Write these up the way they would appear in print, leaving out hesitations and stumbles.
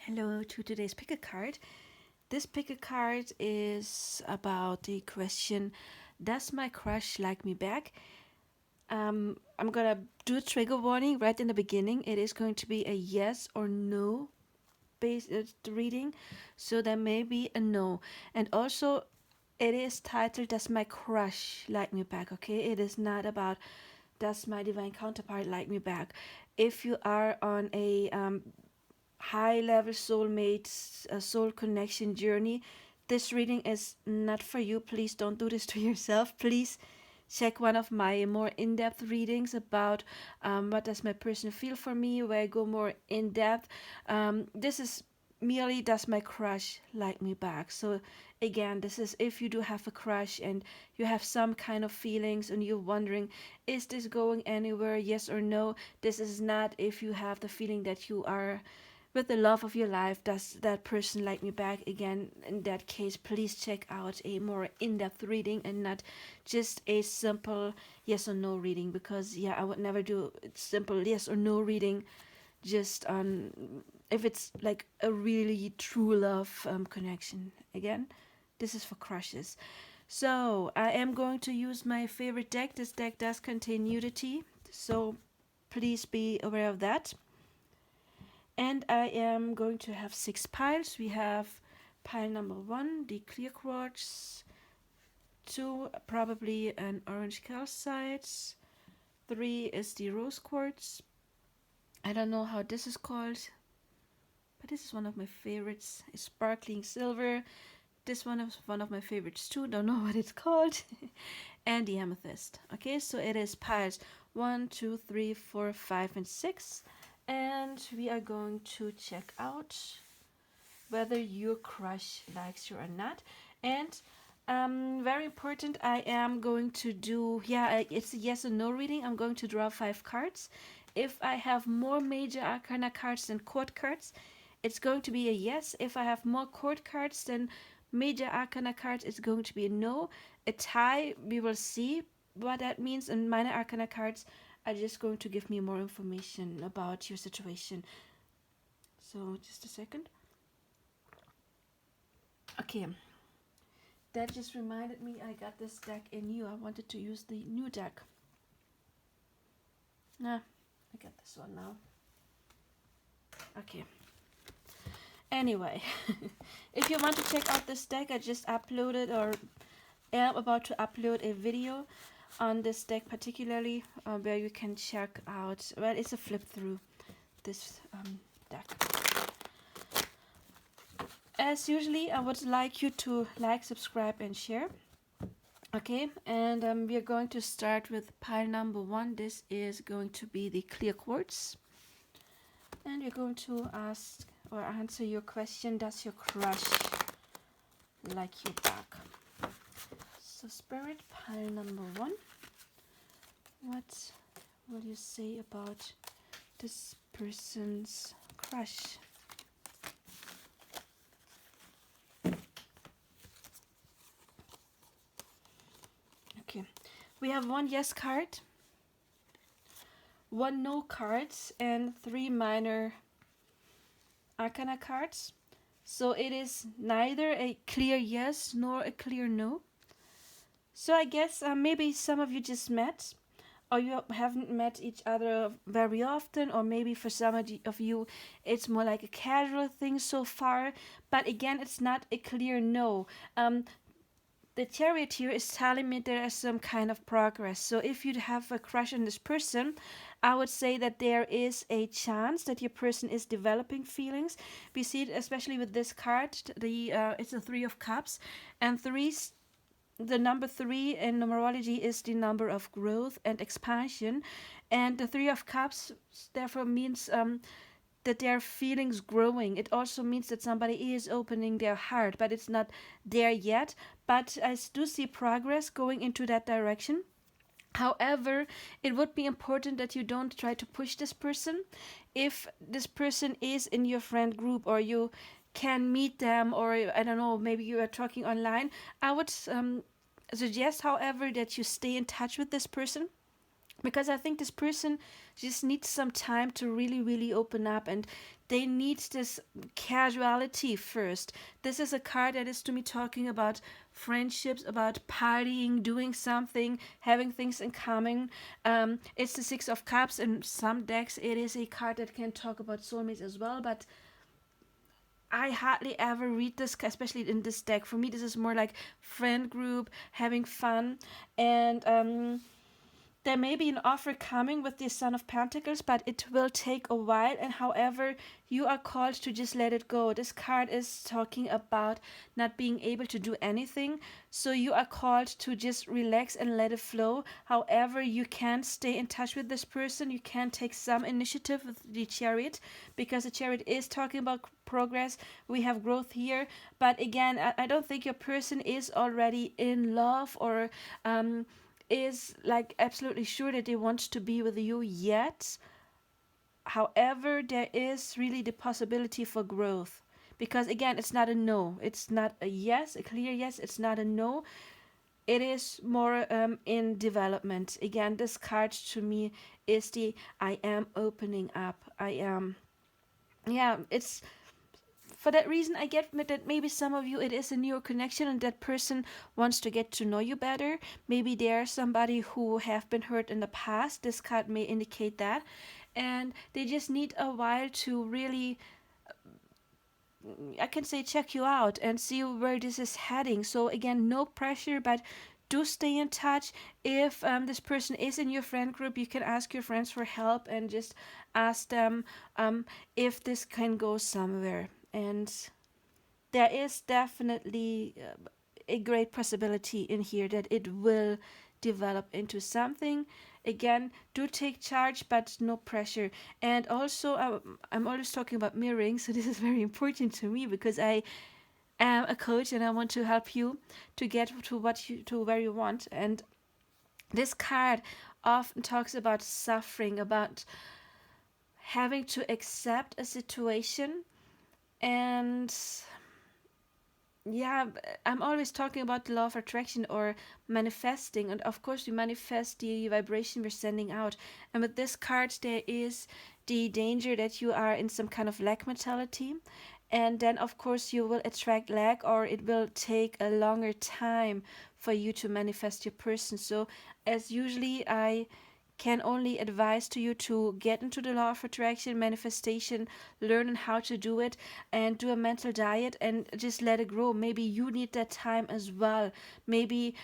Hello to today's pick a card. This pick a card is about the question, does my crush like me back? I'm gonna do a trigger warning right in the beginning. It is going to be a yes or no based reading, so there may be a no. And also, it is titled, does my crush like me back? Okay, it is not about does my divine counterpart like me back. If you are on a high level soulmates, soul connection journey, this reading is not for you. Please don't do this to yourself. Please check one of my more in-depth readings about what does my person feel for me, where I go more in-depth. This is merely does my crush like me back. So again, this is if you do have a crush and you have some kind of feelings and you're wondering, is this going anywhere, yes or no? This is not if you have the feeling that you are with the love of your life. Does that person like me back? Again, in that case, please check out a more in-depth reading and not just a simple yes or no reading, because yeah, I would never do simple yes or no reading just on if it's like a really true love connection. Again, this is for crushes. So I am going to use my favorite deck. This deck does contain nudity, so please be aware of that. And I am going to have 6 piles. We have pile number 1, the clear quartz, 2, probably an orange calcite, 3 is the rose quartz. I don't know how this is called, but this is one of my favorites. It's sparkling silver. This one is one of my favorites too. Don't know what it's called. And the amethyst. Okay, so it is piles 1, 2, 3, 4, 5, and 6. And we are going to check out whether your crush likes you or not. And very important, I am going to do, it's a yes or no reading. I'm going to draw 5 cards. If I have more major arcana cards than court cards, it's going to be a yes. If I have more court cards than major arcana cards, it's going to be a no. A tie, we will see what that means. And minor arcana cards are just going to give me more information about your situation. So just a second. Okay, that just reminded me I got this deck in new. I wanted to use the new deck. Nah, I got this one now. Okay. Anyway, if you want to check out this deck, I just uploaded or am about to upload a video on this deck particularly, where you can check out, well, it's a flip through this deck. As usually, I would like you to like, subscribe, and share. Okay, and we are going to start with pile number 1. This is going to be the clear quartz. And we're going to ask or answer your question, does your crush like you back? So Spirit, pile number 1. What will you say about this person's crush? Okay, we have 1 yes card, 1 no cards, and 3 minor arcana cards. So it is neither a clear yes nor a clear no. So I guess maybe some of you just met, or you haven't met each other very often, or maybe for some of you it's more like a casual thing so far. But again, it's not a clear no. The chariot here is telling me there is some kind of progress. So if you have a crush on this person, I would say that there is a chance that your person is developing feelings. We see it especially with this card. It's a 3 of cups, and the number 3 in numerology is the number of growth and expansion, and the 3 of cups therefore means that their feelings growing. It also means that somebody is opening their heart, but it's not there yet. But I do see progress going into that direction. However, it would be important that you don't try to push this person. If this person is in your friend group, or you can meet them, or I don't know, maybe you are talking online, I would suggest, however, that you stay in touch with this person. because I think this person just needs some time to really, really open up, and they need this casuality first. This is a card that is to me talking about friendships, about partying, doing something, having things in common. It's the Six of Cups. In some decks, it is a card that can talk about soulmates as well, but I hardly ever read this, especially in this deck. For me, this is more like friend group, having fun, and there may be an offer coming with the Son of Pentacles, but it will take a while. And however, you are called to just let it go. This card is talking about not being able to do anything. So you are called to just relax and let it flow. However, you can stay in touch with this person. You can take some initiative with the Chariot, because the Chariot is talking about progress. We have growth here. But again, I don't think your person is already in love, or is like absolutely sure that they want to be with you yet. However, there is really the possibility for growth, because again, it's not a no, it's not a yes, a clear yes, it's not a no. It is more in development. Again, this card to me is the I am opening up. I am, yeah, it's for that reason I get that maybe some of you, it is a new connection, and that person wants to get to know you better. Maybe they're somebody who have been hurt in the past. This card may indicate that, and they just need a while to really, I can say, check you out and see where this is heading. So again, no pressure, but do stay in touch. If this person is in your friend group, you can ask your friends for help and just ask them if this can go somewhere. And there is definitely a great possibility in here that it will develop into something. Again, do take charge, but no pressure. And also, I'm always talking about mirroring, so this is very important to me, because I am a coach and I want to help you to get to where you want. And this card often talks about suffering, about having to accept a situation. And yeah, I'm always talking about the law of attraction or manifesting, and of course we manifest the vibration we're sending out. And with this card, there is the danger that you are in some kind of lack mentality, and then of course you will attract lack, or it will take a longer time for you to manifest your person. So as usually, I can only advise to you to get into the law of attraction, manifestation, learn how to do it, and do a mental diet and just let it grow. Maybe you need that time as well. Maybe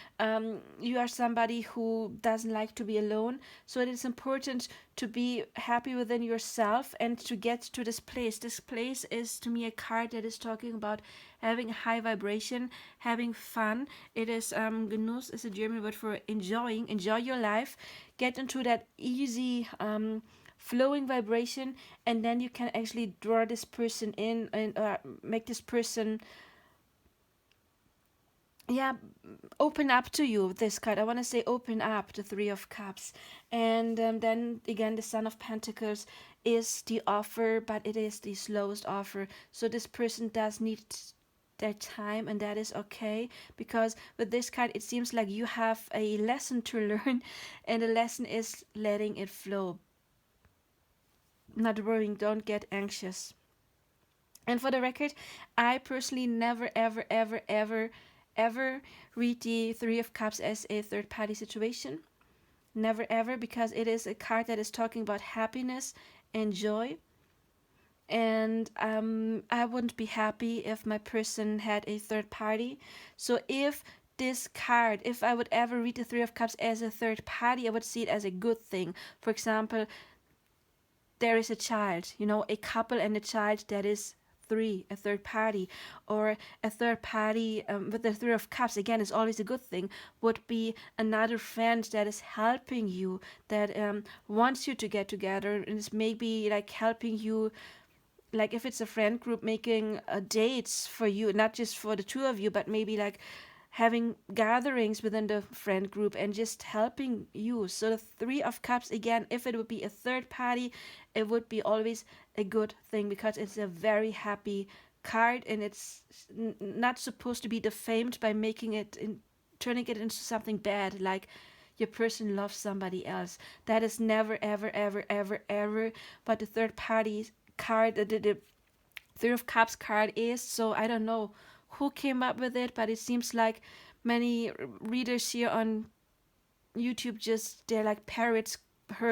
you are somebody who doesn't like to be alone, so it is important to be happy within yourself and to get to this place. This place is to me a card that is talking about having a high vibration, having fun. It is Genuss is a German word for enjoying. Enjoy your life. Get into that easy flowing vibration, and then you can actually draw this person in and make this person, yeah, open up to you with this card. I want to say open up, the Three of Cups. And then again, the Son of Pentacles is the offer, but it is the slowest offer. So this person does need their time, and that is okay, because with this card it seems like you have a lesson to learn, and the lesson is letting it flow, not worrying, don't get anxious. And for the record, I personally never ever ever ever ever read the Three of Cups as a third party situation. Never ever, because it is a card that is talking about happiness and joy. And I wouldn't be happy if my person had a third party. So if this card, if I would ever read the Three of Cups as a third party, I would see it as a good thing. For example, there is a child, a couple and a child that is three, a third party, or a third party with the Three of Cups, again, is always a good thing, would be another friend that is helping you, that wants you to get together, and is maybe like helping you, like if it's a friend group, making dates for you, not just for the two of you, but maybe like having gatherings within the friend group and just helping you. So the Three of Cups, again, if it would be a third party, it would be always a good thing, because it's a very happy card, and it's not supposed to be defamed by making it turning it into something bad, like your person loves somebody else. That is never, ever, ever, ever, ever what the third party card, the Three of Cups card is. So I don't know who came up with it, but it seems like many readers here on YouTube just they're like parrots,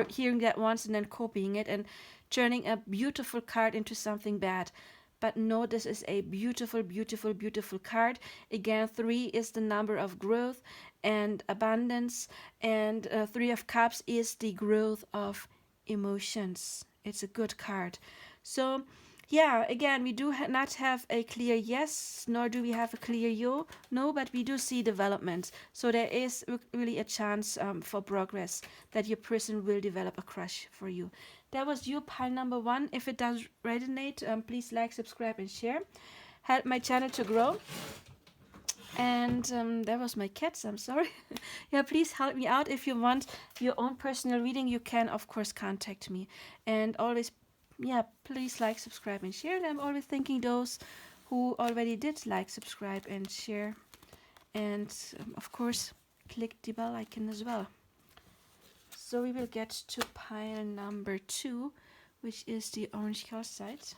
hearing that once and then copying it and turning a beautiful card into something bad. But no, this is a beautiful, beautiful, beautiful card. Again, 3 is the number of growth and abundance, and Three of Cups is the growth of emotions. It's a good card. So yeah, again, we do not have a clear yes, nor do we have a clear no, but we do see development. So there is really a chance for progress that your person will develop a crush for you. That was you, pile number 1. If it does resonate, please like, subscribe, and share. Help my channel to grow. And that was my cats, I'm sorry. Yeah, please help me out. If you want your own personal reading, you can, of course, contact me. And always, yeah, please like, subscribe, and share. And I'm always thanking those who already did like, subscribe, and share. And, of course, click the bell icon as well. So we will get to pile number 2, which is the orange calcite.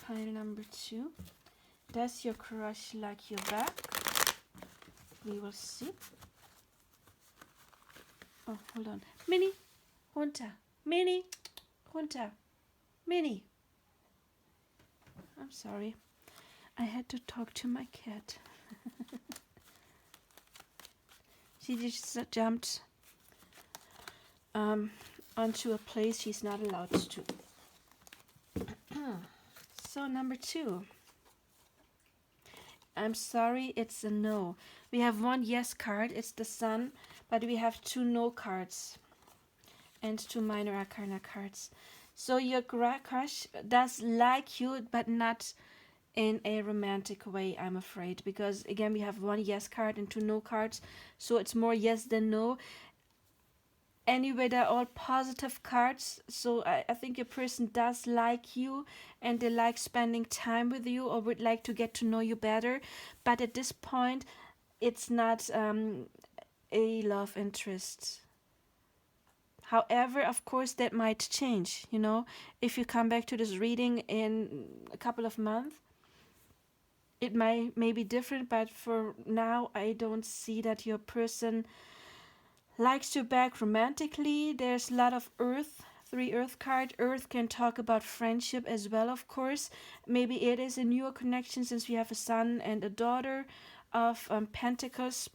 Pile number 2. Does your crush like you back? We will see. Oh, hold on. Minnie, runter. Minnie, runter. Minnie. I'm sorry. I had to talk to my cat. She just jumped onto a place she's not allowed to. So number 2. I'm sorry, it's a no. We have 1 yes card, it's the Sun, but we have 2 no cards and 2 minor arcana cards. So your crush does like you, but not in a romantic way, I'm afraid, because again we have 1 yes card and 2 no cards, so it's more yes than no. Anyway, they're all positive cards, so I think your person does like you and they like spending time with you or would like to get to know you better, but at this point it's not a love interest. However, of course, that might change, you know, if you come back to this reading in a couple of months. It may be different, but for now I don't see that your person likes you back romantically. There's a lot of earth, 3 earth card. Earth can talk about friendship as well, of course. Maybe it is a newer connection since we have a son and a daughter of pentacles.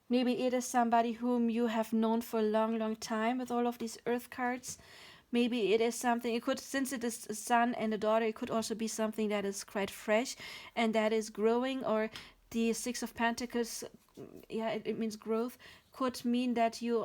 Maybe it is somebody whom you have known for a long, long time with all of these earth cards. Maybe it is something, it could, since it is a son and a daughter, it could also be something that is quite fresh and that is growing. Or the 6 of Pentacles, yeah, it means growth, could mean that you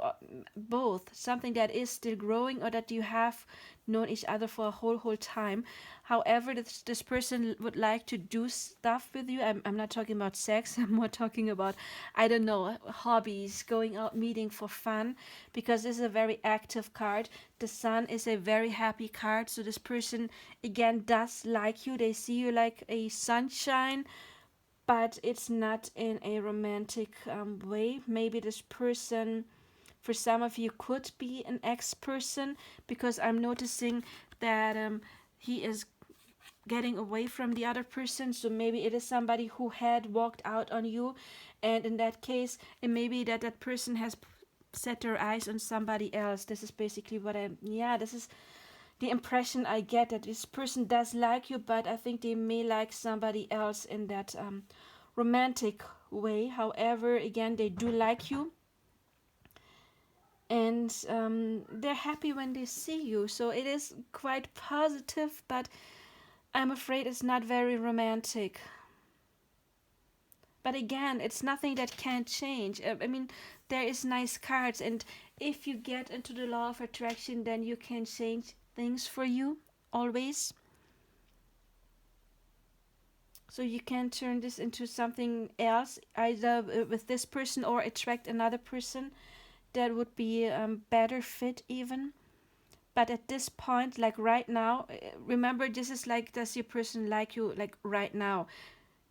both, something that is still growing or that you have known each other for a whole time. However, this person would like to do stuff with you. I'm not talking about sex. I'm more talking about, I don't know, hobbies, going out, meeting for fun, because this is a very active card. The Sun is a very happy card. So this person, again, does like you. They see you like a sunshine, but it's not in a romantic way. Maybe this person, for some of you, could be an ex-person, because I'm noticing that he is getting away from the other person. So maybe it is somebody who had walked out on you, and in that case it may be that that person has set their eyes on somebody else. This is basically what this is the impression I get, that this person does like you, but I think they may like somebody else in that romantic way. However, again, they do like you, and they're happy when they see you. So it is quite positive, but I'm afraid it's not very romantic. But again, it's nothing that can't change. I mean, there is nice cards, and if you get into the law of attraction, then you can change things for you always. So you can turn this into something else, either with this person or attract another person that would be better fit even. But at this point, like right now, remember, this is like, does your person like you like right now?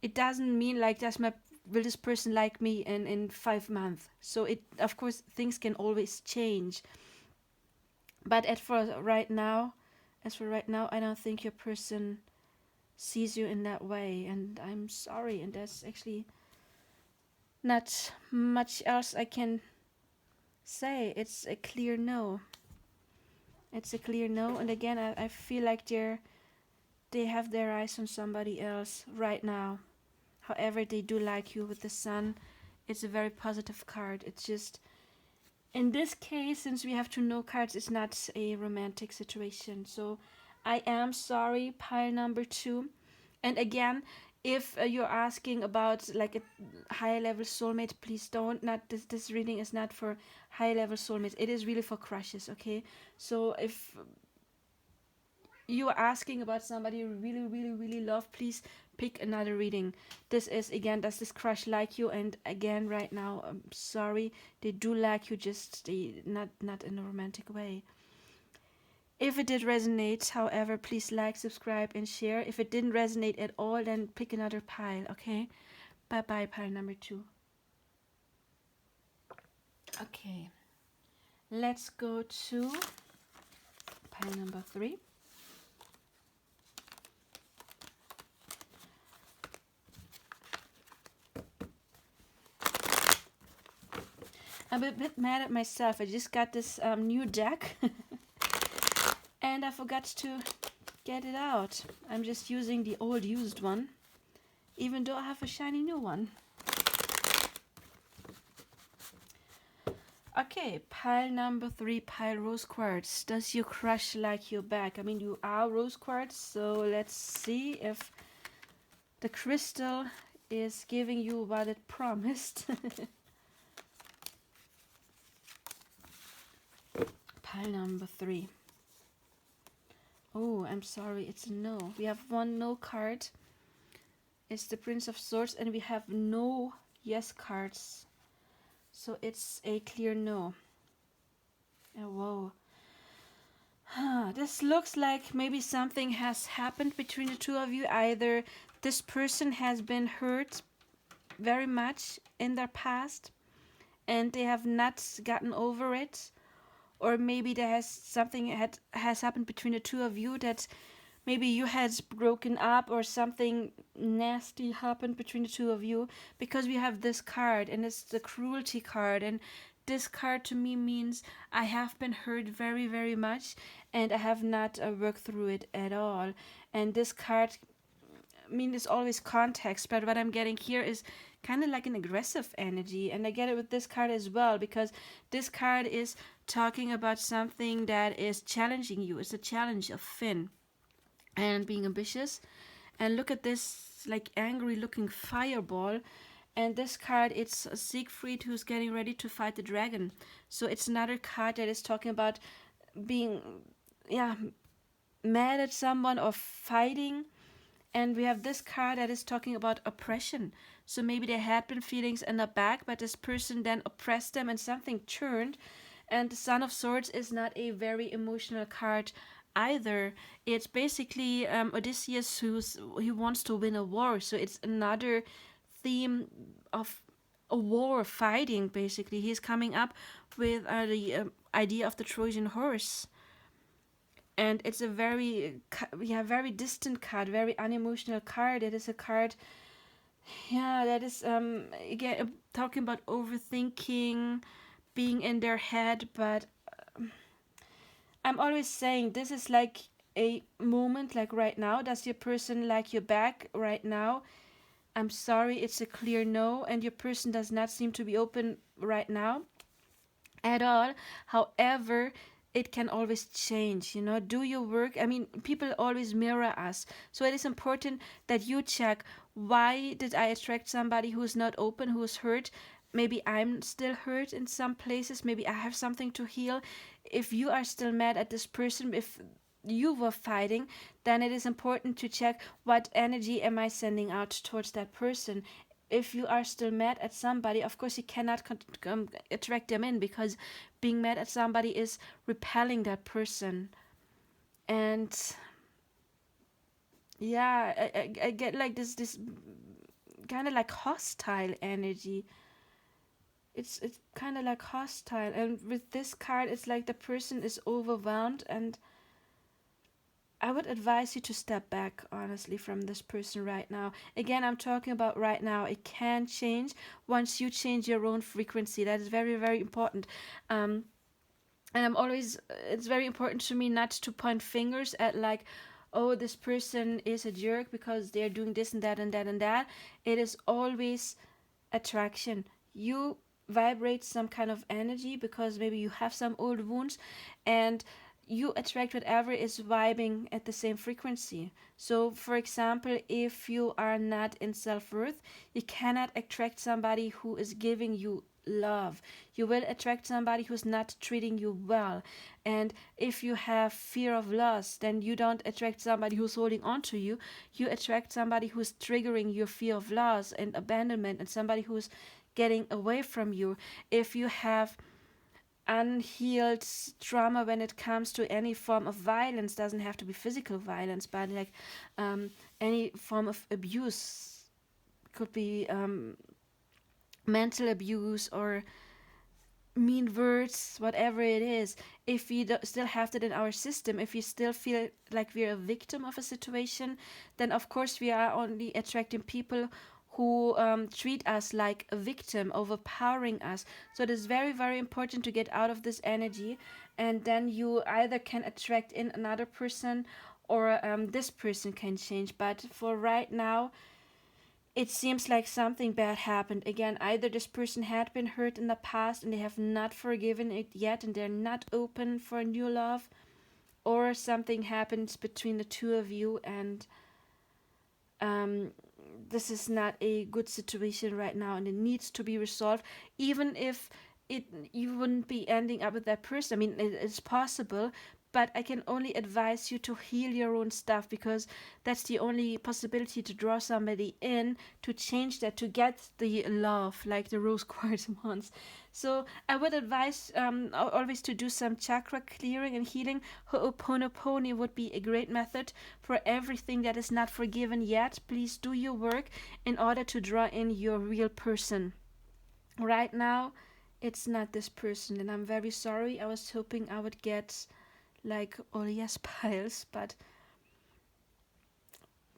it doesn't mean like will this person like me in 5 months. So it, of course, things can always change. But as for right now, I don't think your person sees you in that way, and I'm sorry. And there's actually not much else I can say. It's a clear no. It's a clear no. And again, I feel like they have their eyes on somebody else right now. However, they do like you with the sun. It's a very positive card. It's just, in this case, since we have two no cards, it's not a romantic situation. So I am sorry, pile number 2. And again, if you're asking about like a high level soulmate, please don't. Not this reading is not for high level soulmates. It is really for crushes, okay? So if you are asking about somebody you really, really, really love, please pick another reading. This is, again, does this crush like you? And again, right now, I'm sorry, they do like you, just not in a romantic way. If it did resonate, however, please like, subscribe, and share. If it didn't resonate at all, then pick another pile, okay? Bye bye, pile number 2. Okay, let's go to pile number 3. I'm a bit mad at myself. I just got this new deck and I forgot to get it out. I'm just using the old used one, even though I have a shiny new one. Okay, pile number 3, pile rose quartz. Does your crush like you back? I mean, you are rose quartz, so let's see if the crystal is giving you what it promised. Pile number 3. Oh, I'm sorry, it's a no. We have one no card. It's the Prince of Swords, and we have no yes cards. So it's a clear no. Oh, whoa. This looks like maybe something has happened between the two of you. Either this person has been hurt very much in their past and they have not gotten over it, or maybe there has something has happened between the two of you, that maybe you had broken up or something nasty happened between the two of you, because we have this card and it's the cruelty card. And this card to me means I have been hurt very, very much and I have not worked through it at all. And this card, I mean, it's always context, but what I'm getting here is kind of like an aggressive energy. And I get it with this card as well, because this card is talking about something that is challenging you. It's a challenge of Finn and being ambitious. And look at this like angry looking fireball. And this card, it's Siegfried who's getting ready to fight the dragon. So it's another card that is talking about being, yeah, mad at someone or fighting. And we have this card that is talking about oppression. So maybe there had been feelings in the back, but this person then oppressed them and something turned. And the Son of Swords is not a very emotional card either. It's basically Odysseus he wants to win a war. So it's another theme of a war, fighting. Basically, he's coming up with the idea of the Trojan horse, and it's a very distant card, very unemotional card. It is a card, yeah, that is again talking about overthinking, being in their head. But I'm always saying this is like a moment, like right now. Does your person like you back right now? I'm sorry, it's a clear no, and your person does not seem to be open right now at all. However, it can always change, do your work. I mean, people always mirror us, so it is important that you check, why did I attract somebody who's not open, who's hurt? Maybe I'm still hurt in some places, maybe I have something to heal. If you are still mad at this person, if you were fighting, then it is important to check, what energy am I sending out towards that person. If you are still mad at somebody, of course you cannot attract them in, because being mad at somebody is repelling that person. And yeah, I get like this kind of like hostile energy. It's kind of like hostile, and with this card it's like the person is overwhelmed, and I would advise you to step back, honestly, from this person right now. Again, I'm talking about right now. It can change once you change your own frequency. That is very, very important. Um, and it's very important to me not to point fingers at, like, oh, this person is a jerk because they're doing this and that and that and that. It is always attraction. You vibrate some kind of energy because maybe you have some old wounds, and you attract whatever is vibing at the same frequency. So, for example, if you are not in self worth, you cannot attract somebody who is giving you love. You will attract somebody who's not treating you well. And if you have fear of loss, then you don't attract somebody who's holding on to you. You attract somebody who's triggering your fear of loss and abandonment, and somebody who's getting away from you. If you have unhealed trauma when it comes to any form of violence, doesn't have to be physical violence, but like any form of abuse, could be mental abuse or mean words, whatever it is. If we still have that in our system, if we still feel like we're a victim of a situation, then of course we are only attracting people who treat us like a victim, overpowering us. So it is very, very important to get out of this energy, and then you either can attract in another person, or this person can change. But for right now, it seems like something bad happened. Again, either this person had been hurt in the past and they have not forgiven it yet and they're not open for new love, or something happens between the two of you, and um, this is not a good situation right now and it needs to be resolved. Even if it you wouldn't be ending up with that person, I mean, it's possible, but I can only advise you to heal your own stuff, because that's the only possibility to draw somebody in, to change that, to get the love like the rose quartz wants. So I would advise always to do some chakra clearing and healing. Ho'oponopono would be a great method for everything that is not forgiven yet. Please do your work in order to draw in your real person. Right now, it's not this person, and I'm very sorry. I was hoping I would get like all yes piles, but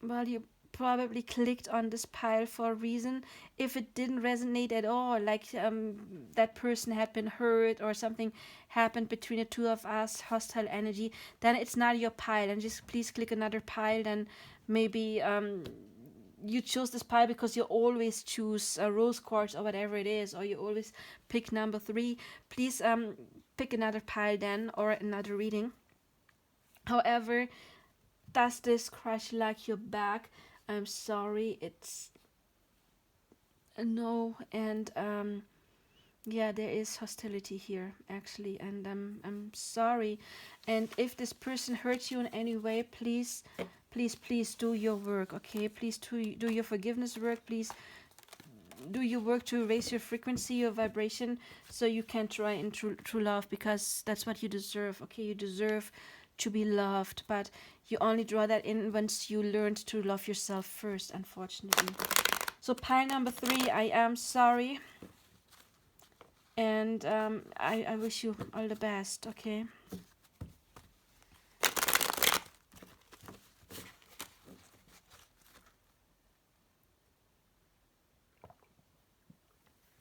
well, you probably clicked on this pile for a reason. If it didn't resonate at all, like that person had been hurt or something happened between the two of us, hostile energy, then it's not your pile, and just please click another pile. Then maybe you chose this pile because you always choose a rose quartz or whatever it is, or you always pick number 3. Please pick another pile then, or another reading. However, does this crush like your back? I'm sorry, it's a no. And yeah, there is hostility here actually, and I'm sorry. And if this person hurts you in any way, please, please, please do your work, okay? Please do your forgiveness work. Please do your work to raise your frequency, your vibration, so you can try in true love, because that's what you deserve, okay? You deserve to be loved, but you only draw that in once you learned to love yourself first, unfortunately. So pile number 3, I am sorry, and I wish you all the best, okay?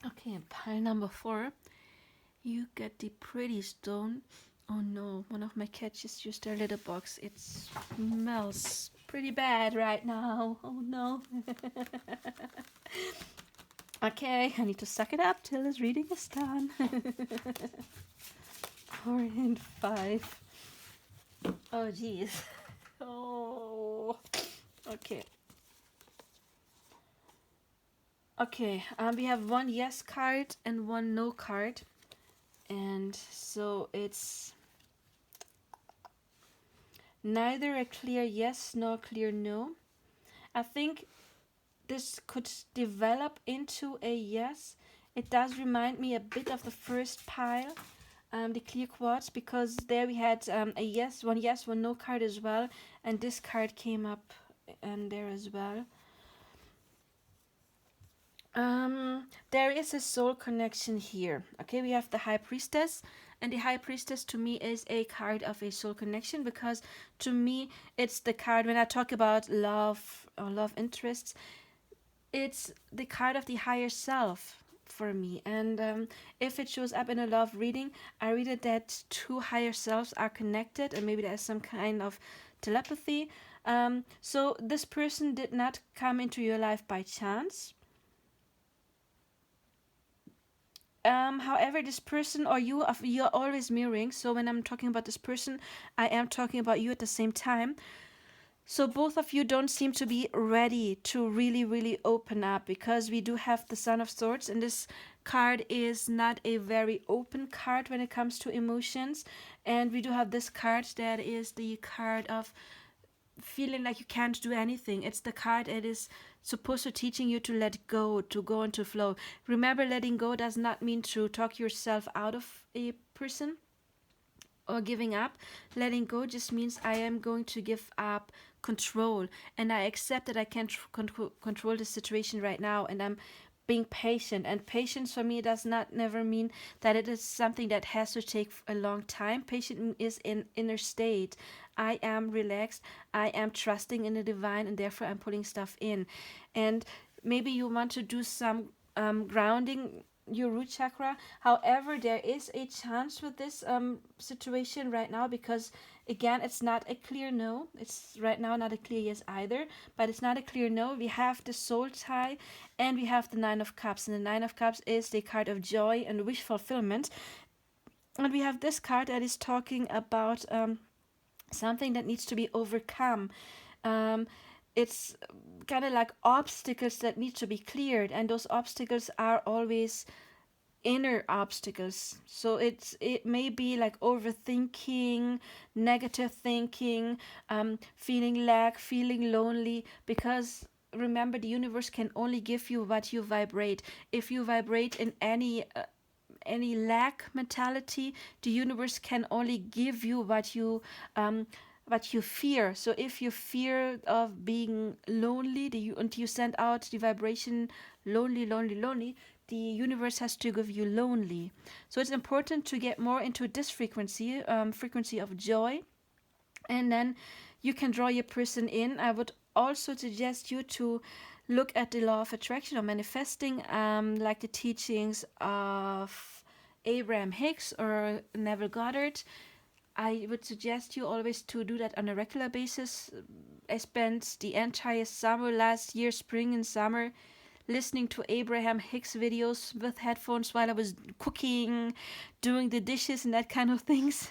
Okay, pile number 4, you get the pretty stone. Oh no, one of my cats just used their litter box. It smells pretty bad right now. Oh no. Okay, I need to suck it up till this reading is done. 4 and 5. Oh jeez. Oh. Okay. Okay, we have one yes card and one no card. And so it's neither a clear yes nor a clear no. I think this could develop into a yes. It does remind me a bit of the first pile, the clear quartz, because there we had a yes, one no card as well, and this card came up and there as well. There is a soul connection here. Okay, we have the High Priestess, and the High Priestess to me is a card of a soul connection because to me it's the card when I talk about love or love interests. It's the card of the higher self for me, and if it shows up in a love reading, I read it that two higher selves are connected, and maybe there's some kind of telepathy. So this person did not come into your life by chance. However, this person or you're always mirroring. So when I'm talking about this person, I am talking about you at the same time. So both of you don't seem to be ready to really, really open up because we do have the Son of Swords, and this card is not a very open card when it comes to emotions. And we do have this card that is the card of feeling like you can't do anything. It's the card that is supposed to teaching you to let go, to go into flow. Remember, letting go does not mean to talk yourself out of a person or giving up. Letting go just means I am going to give up control, and I accept that I can't control the situation right now, and I'm being patient. And patience for me does not never mean that it is something that has to take a long time. Patience is in inner state. I am relaxed, I am trusting in the divine, and therefore I'm putting stuff in. And maybe you want to do some grounding your root chakra. However, there is a chance with this situation right now because again, it's not a clear no. It's right now not a clear yes either, but it's not a clear no. We have the soul tie and we have the Nine of Cups, and the Nine of Cups is the card of joy and wish fulfillment. And we have this card that is talking about something that needs to be overcome. Um, it's kind of like obstacles that need to be cleared, and those obstacles are always inner obstacles. So it may be like overthinking, negative thinking, feeling lack, feeling lonely, because remember the universe can only give you what you vibrate. If you vibrate in any lack mentality, the universe can only give you what you fear. So if you fear of being lonely, and you send out the vibration lonely, lonely, lonely, the universe has to give you lonely. So it's important to get more into this frequency, frequency of joy, and then you can draw your person in. I would also suggest you to look at the law of attraction or manifesting, like the teachings of Abraham Hicks or Neville Goddard. I would suggest you always to do that on a regular basis. I spent the entire summer last year, spring and summer, listening to Abraham Hicks videos with headphones while I was cooking, doing the dishes, and that kind of things.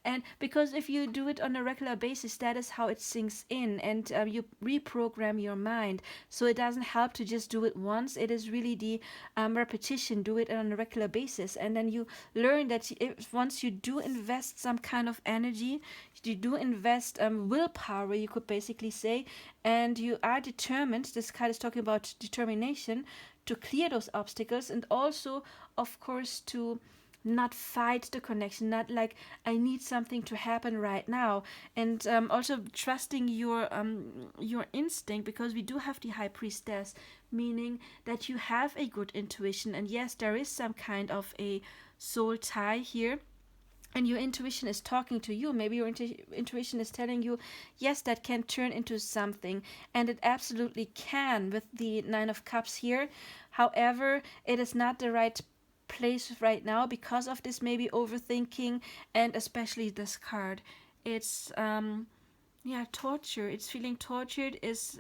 And because if you do it on a regular basis, that is how it sinks in, and you reprogram your mind. So it doesn't help to just do it once. It is really the repetition. Do it on a regular basis, and then you learn that if once you do invest some kind of energy, you do invest willpower, you could basically say, and you are determined. This card is talking about determination to clear those obstacles, and also, of course, to not fight the connection, not like I need something to happen right now, and also trusting your instinct, because we do have the High Priestess, meaning that you have a good intuition, and yes, there is some kind of a soul tie here, and your intuition is talking to you. Maybe your intuition is telling you, yes, that can turn into something, and it absolutely can with the Nine of Cups here. However, it is not the right place right now because of this maybe overthinking, and especially this card. It's yeah, torture. It's feeling tortured. It's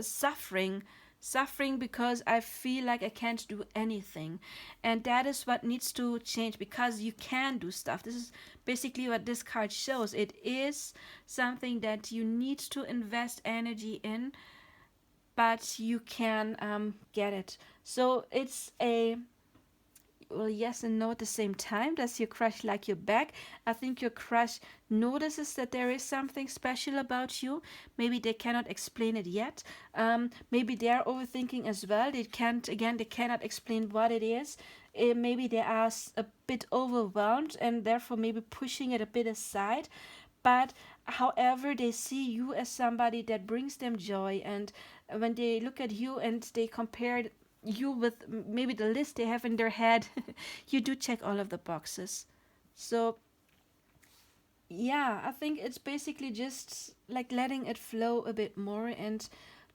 suffering because I feel like I can't do anything, and that is what needs to change, because you can do stuff. This is basically what this card shows. It is something that you need to invest energy in, but you can get it. So it's a, well, yes and no at the same time. Does your crush like you back? I think your crush notices that there is something special about you. Maybe they cannot explain it yet. Maybe they are overthinking as well. They cannot explain what it is. Maybe they are a bit overwhelmed and therefore maybe pushing it a bit aside. But however, they see you as somebody that brings them joy, and when they look at you and they compare you with maybe the list they have in their head, you do check all of the boxes. So yeah, I think it's basically just like letting it flow a bit more and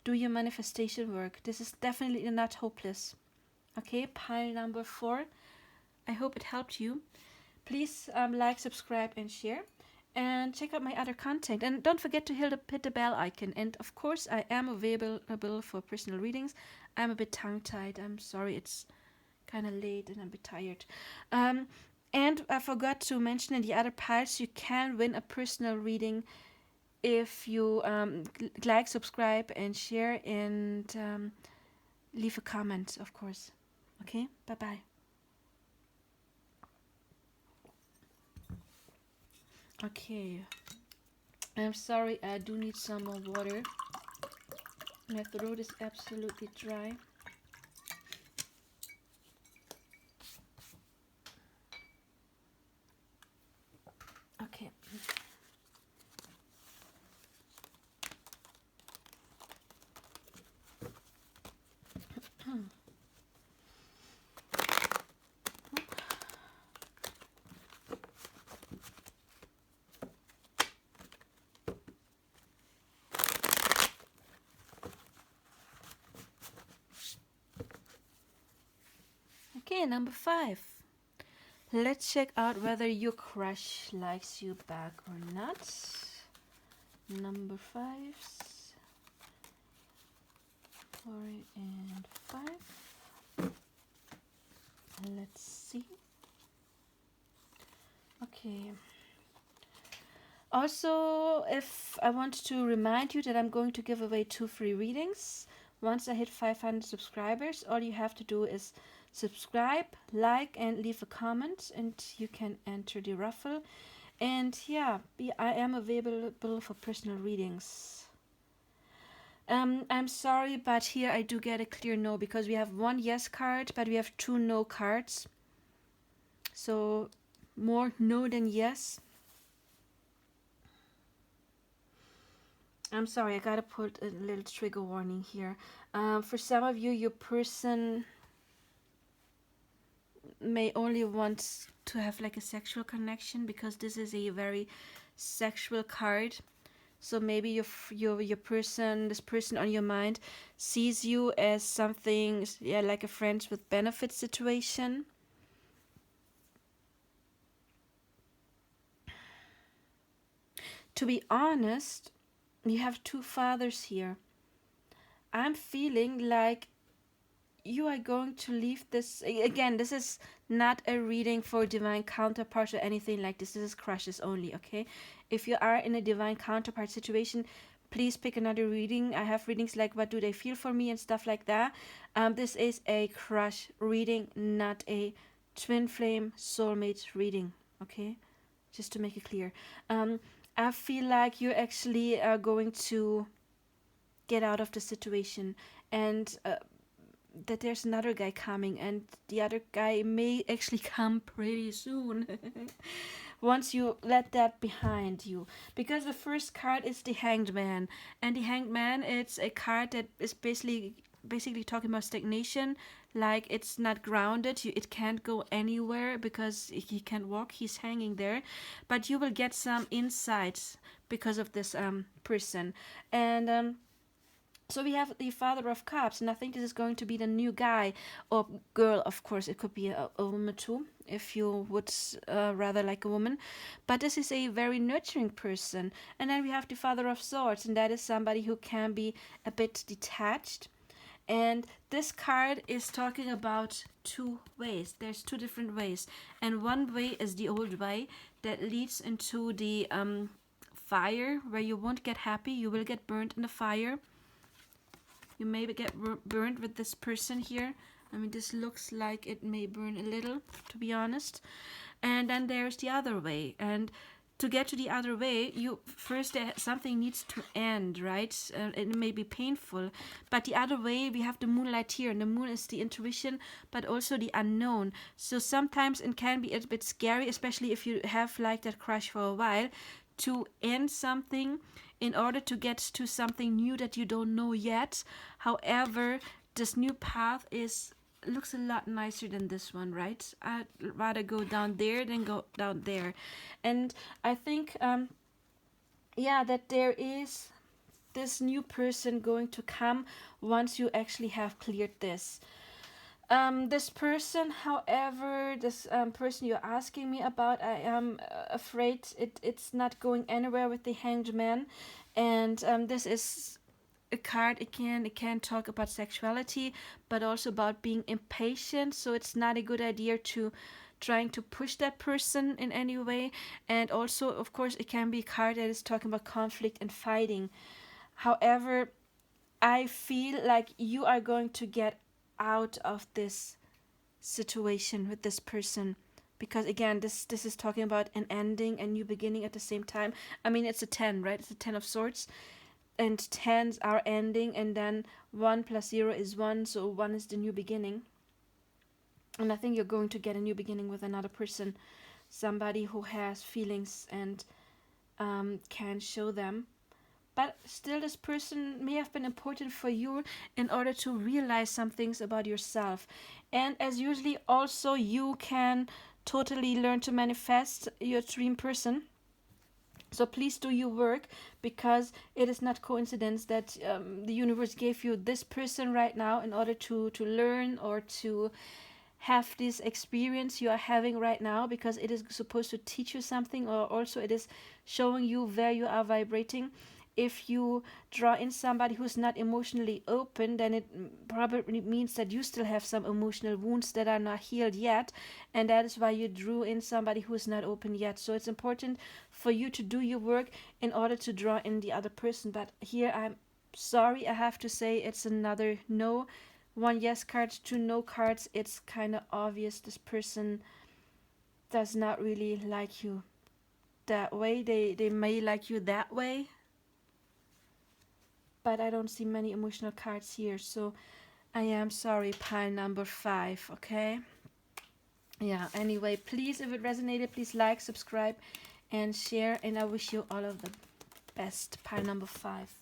do your manifestation work. This is definitely not hopeless. Okay, pile number 4. I hope it helped you. Please like, subscribe, and share. And check out my other content. And don't forget to hit the bell icon. And of course, I am available for personal readings. I'm a bit tongue-tied. I'm sorry, it's kind of late and I'm a bit tired. Um, and I forgot to mention in the other piles, you can win a personal reading if you like, subscribe, and share, and leave a comment, of course. Okay, bye-bye. Okay, I'm sorry, I do need some more water. My throat is absolutely dry. Okay. Okay, number 5. Let's check out whether your crush likes you back or not. Number 5. 4 and 5. Let's see. Okay. Also, if I want to remind you that I'm going to give away 2 free readings. Once I hit 500 subscribers, all you have to do is subscribe, like, and leave a comment, and you can enter the raffle. And yeah, I am available for personal readings. I'm sorry, but here I do get a clear no, because we have 1 yes card, but we have 2 no cards. So more no than yes. I'm sorry, I gotta put a little trigger warning here. For some of you, your person may only want to have like a sexual connection, because this is a very sexual card. So maybe your person, this person on your mind, sees you as something, yeah, like a friends with benefits situation. To be honest, you have 2 fathers here. I'm feeling like you are going to leave this. Again, this is not a reading for divine counterpart or anything like this. This is crushes only, okay? If you are in a divine counterpart situation, please pick another reading. I have readings like what do they feel for me and stuff like that. This is a crush reading, not a twin flame soulmate reading, okay? Just to make it clear. I feel like you actually are going to get out of the situation, and that there's another guy coming, and the other guy may actually come pretty soon. Once you let that behind you, because the first card is the Hanged Man, and the Hanged Man, it's a card that is basically talking about stagnation, like it's not grounded, it can't go anywhere because he can't walk, he's hanging there. But you will get some insights because of this person. And so we have the Father of Cups, and I think this is going to be the new guy or girl. Of course, it could be a woman too, if you would rather like a woman. But this is a very nurturing person. And then we have the Father of Swords, and that is somebody who can be a bit detached. And this card is talking about 2 ways. There's 2 different ways. And one way is the old way that leads into the fire, where you won't get happy. You will get burned in the fire. You may get burned with this person here. I mean, this looks like it may burn a little, to be honest. And then there's the other way. And to get to the other way, you first something needs to end, right? It may be painful, but the other way, we have the moonlight here, and the moon is the intuition, but also the unknown. So sometimes it can be a bit scary, especially if you have like that crush for a while, to end something in order to get to something new that you don't know yet. However, this new path is looks a lot nicer than this one, right? I'd rather go down there than go down there. And I think yeah, that there is this new person going to come once you actually have cleared this. This person, however, this person you're asking me about, I am afraid it's not going anywhere with the Hanged Man. And this is a card again. It can talk about sexuality, but also about being impatient. So it's not a good idea to trying to push that person in any way. And also, of course, it can be a card that is talking about conflict and fighting. However, I feel like you are going to get out of this situation with this person, because again, this is talking about an ending and new beginning at the same time. I mean, it's a 10, right? It's a 10 of swords, and 10s are ending, and then 1 plus 0 is 1, so 1 is the new beginning. And I think you're going to get a new beginning with another person, somebody who has feelings and can show them. But still, this person may have been important for you in order to realize some things about yourself. And as usually, also, you can totally learn to manifest your dream person. So please do your work, because it is not coincidence that the universe gave you this person right now in order to learn or to have this experience you are having right now, because it is supposed to teach you something, or also it is showing you where you are vibrating. If you draw in somebody who's not emotionally open, then it probably means that you still have some emotional wounds that are not healed yet, and that is why you drew in somebody who is not open yet. So it's important for you to do your work in order to draw in the other person. But here, I'm sorry, I have to say it's another no. 1 yes card, 2 no cards. It's kind of obvious this person does not really like you that way. They may like you that way, but I don't see many emotional cards here, so I am sorry, pile number 5, okay? Yeah, anyway, please, if it resonated, please like, subscribe, and share, and I wish you all of the best, pile number 5.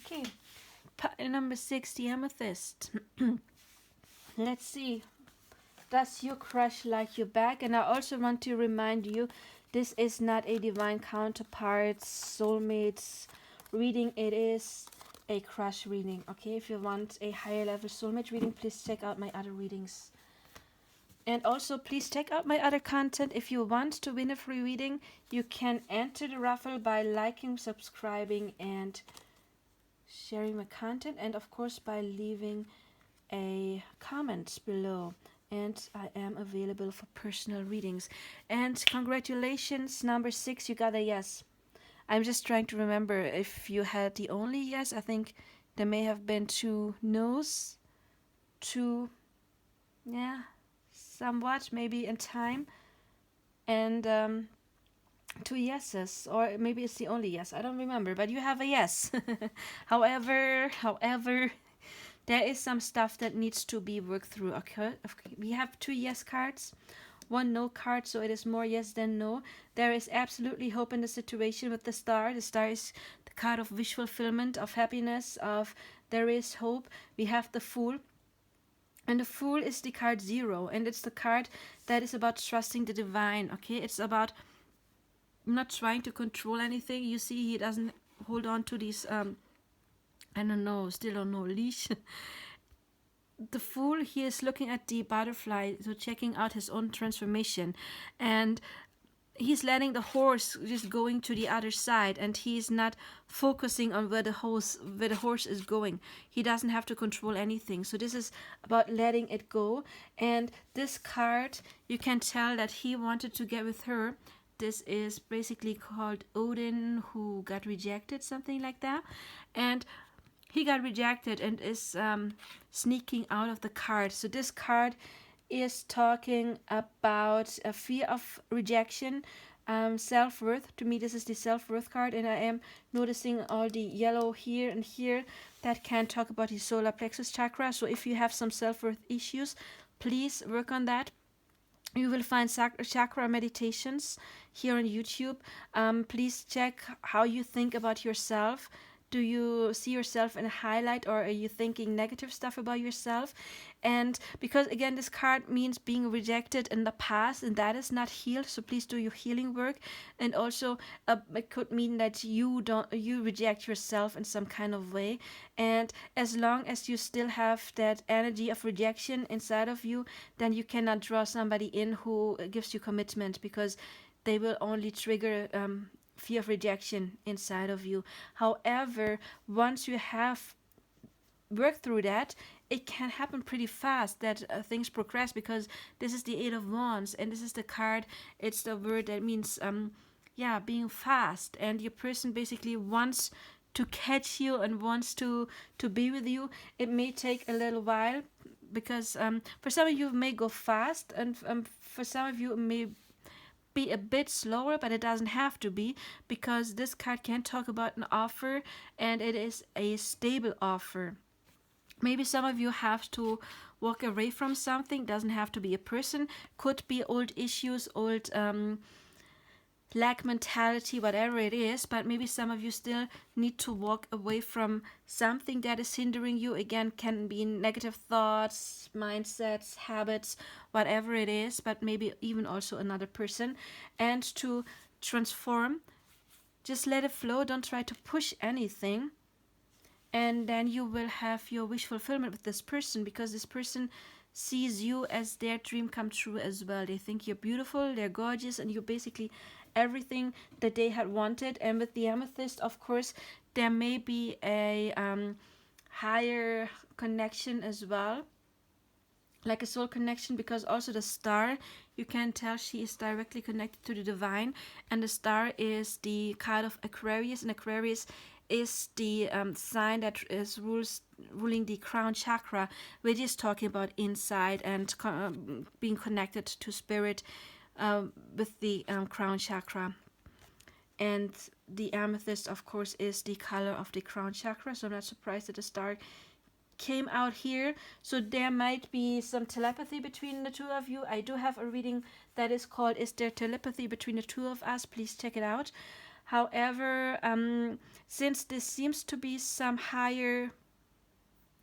Okay, pile number 6, the amethyst. Let's see. Does your crush like you back? And I also want to remind you, this is not a divine counterparts, soulmates reading. It is a crush reading, okay? If you want a higher level soulmate reading, please check out my other readings. And also, please check out my other content. If you want to win a free reading, you can enter the raffle by liking, subscribing, and sharing my content. And of course, by leaving a comment below. And I am available for personal readings. And congratulations, number 6, you got a yes. I'm just trying to remember if you had the only yes. I think there may have been 2 no's, 2, yeah, somewhat, maybe in time, and 2 yeses, or maybe it's the only yes. I don't remember, but you have a yes. However, there is some stuff that needs to be worked through. Okay, we have 2 yes cards, 1 no card, so it is more yes than no. There is absolutely hope in the situation with the star. The star is the card of wish fulfillment, of happiness, of there is hope. We have the Fool, and the Fool is the card 0, and it's the card that is about trusting the divine. Okay, it's about not trying to control anything. You see, he doesn't hold on to these I don't know, still don't know, leash. The Fool, he is looking at the butterfly, so checking out his own transformation, and he's letting the horse just going to the other side, and he's not focusing on where the horse is going. He doesn't have to control anything. So this is about letting it go. And this card, you can tell that he wanted to get with her. This is basically called Odin, who got rejected, something like that. And he got rejected and is sneaking out of the card. So this card is talking about a fear of rejection, Self-worth. To me, this is the self-worth card, and I am noticing all the yellow here and here that can talk about the solar plexus chakra. So if you have some self-worth issues, please work on that. You will find chakra meditations here on YouTube. Please check how you think about yourself. Do you see yourself in a highlight, or are you thinking negative stuff about yourself? And because again, this card means being rejected in the past, and that is not healed. So please do your healing work. And also, it could mean that you reject yourself in some kind of way. And as long as you still have that energy of rejection inside of you, then you cannot draw somebody in who gives you commitment, because they will only trigger fear of rejection inside of you. However, once you have worked through that, it can happen pretty fast that things progress, because this is the Eight of Wands, and this is the card. It's the word that means, yeah, being fast, and your person basically wants to catch you and wants to be with you. It may take a little while, because for some of you it may go fast, and for some of you it may be a bit slower, but it doesn't have to be, because this card can talk about an offer, and it is a stable offer. Maybe some of you have to walk away from something. Doesn't have to be a person, could be old issues, old lack mentality, whatever it is. But maybe some of you still need to walk away from something that is hindering you. Again, can be negative thoughts, mindsets, habits, whatever it is, but maybe even also another person. And to transform, just let it flow. Don't try to push anything. And then you will have your wish fulfillment with this person, because this person sees you as their dream come true as well. They think you're beautiful, they're gorgeous, and you're basically everything that they had wanted. And with the amethyst, of course, there may be a higher connection as well, like a soul connection, because also the star, you can tell she is directly connected to the divine. And the star is the card of Aquarius, and Aquarius is the sign that is ruling the crown chakra, which is talking about inside and being connected to spirit with the crown chakra. And the amethyst, of course, is the color of the crown chakra. So I'm not surprised that the star came out here. So there might be some telepathy between the two of you. I do have a reading that is called "Is There Telepathy Between the Two of Us?" Please check it out. However, since this seems to be some higher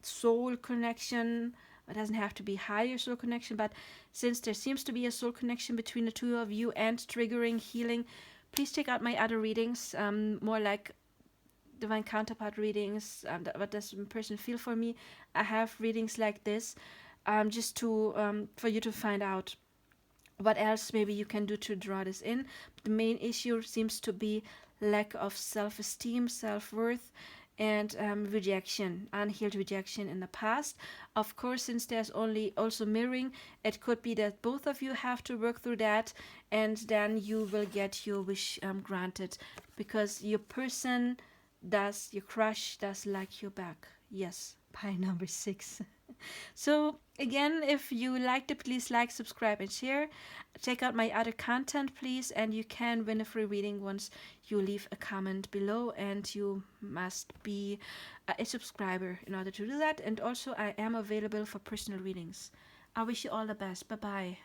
soul connection, it doesn't have to be higher soul connection, but since there seems to be a soul connection between the two of you and triggering healing, please check out my other readings, more like divine counterpart readings. What does the person feel for me? I have readings like this, just to for you to find out what else maybe you can do to draw this in. But the main issue seems to be lack of self-esteem, self-worth, and rejection, unhealed rejection in the past. Of course, since there's only also mirroring, it could be that both of you have to work through that, and then you will get your wish granted, because your person your crush does like you back. Yes, pie number 6. So again, if you liked it, please like, subscribe, and share. Check out my other content, please, and you can win a free reading once you leave a comment below, and you must be a subscriber in order to do that. And also, I am available for personal readings. I wish you all the best. Bye bye.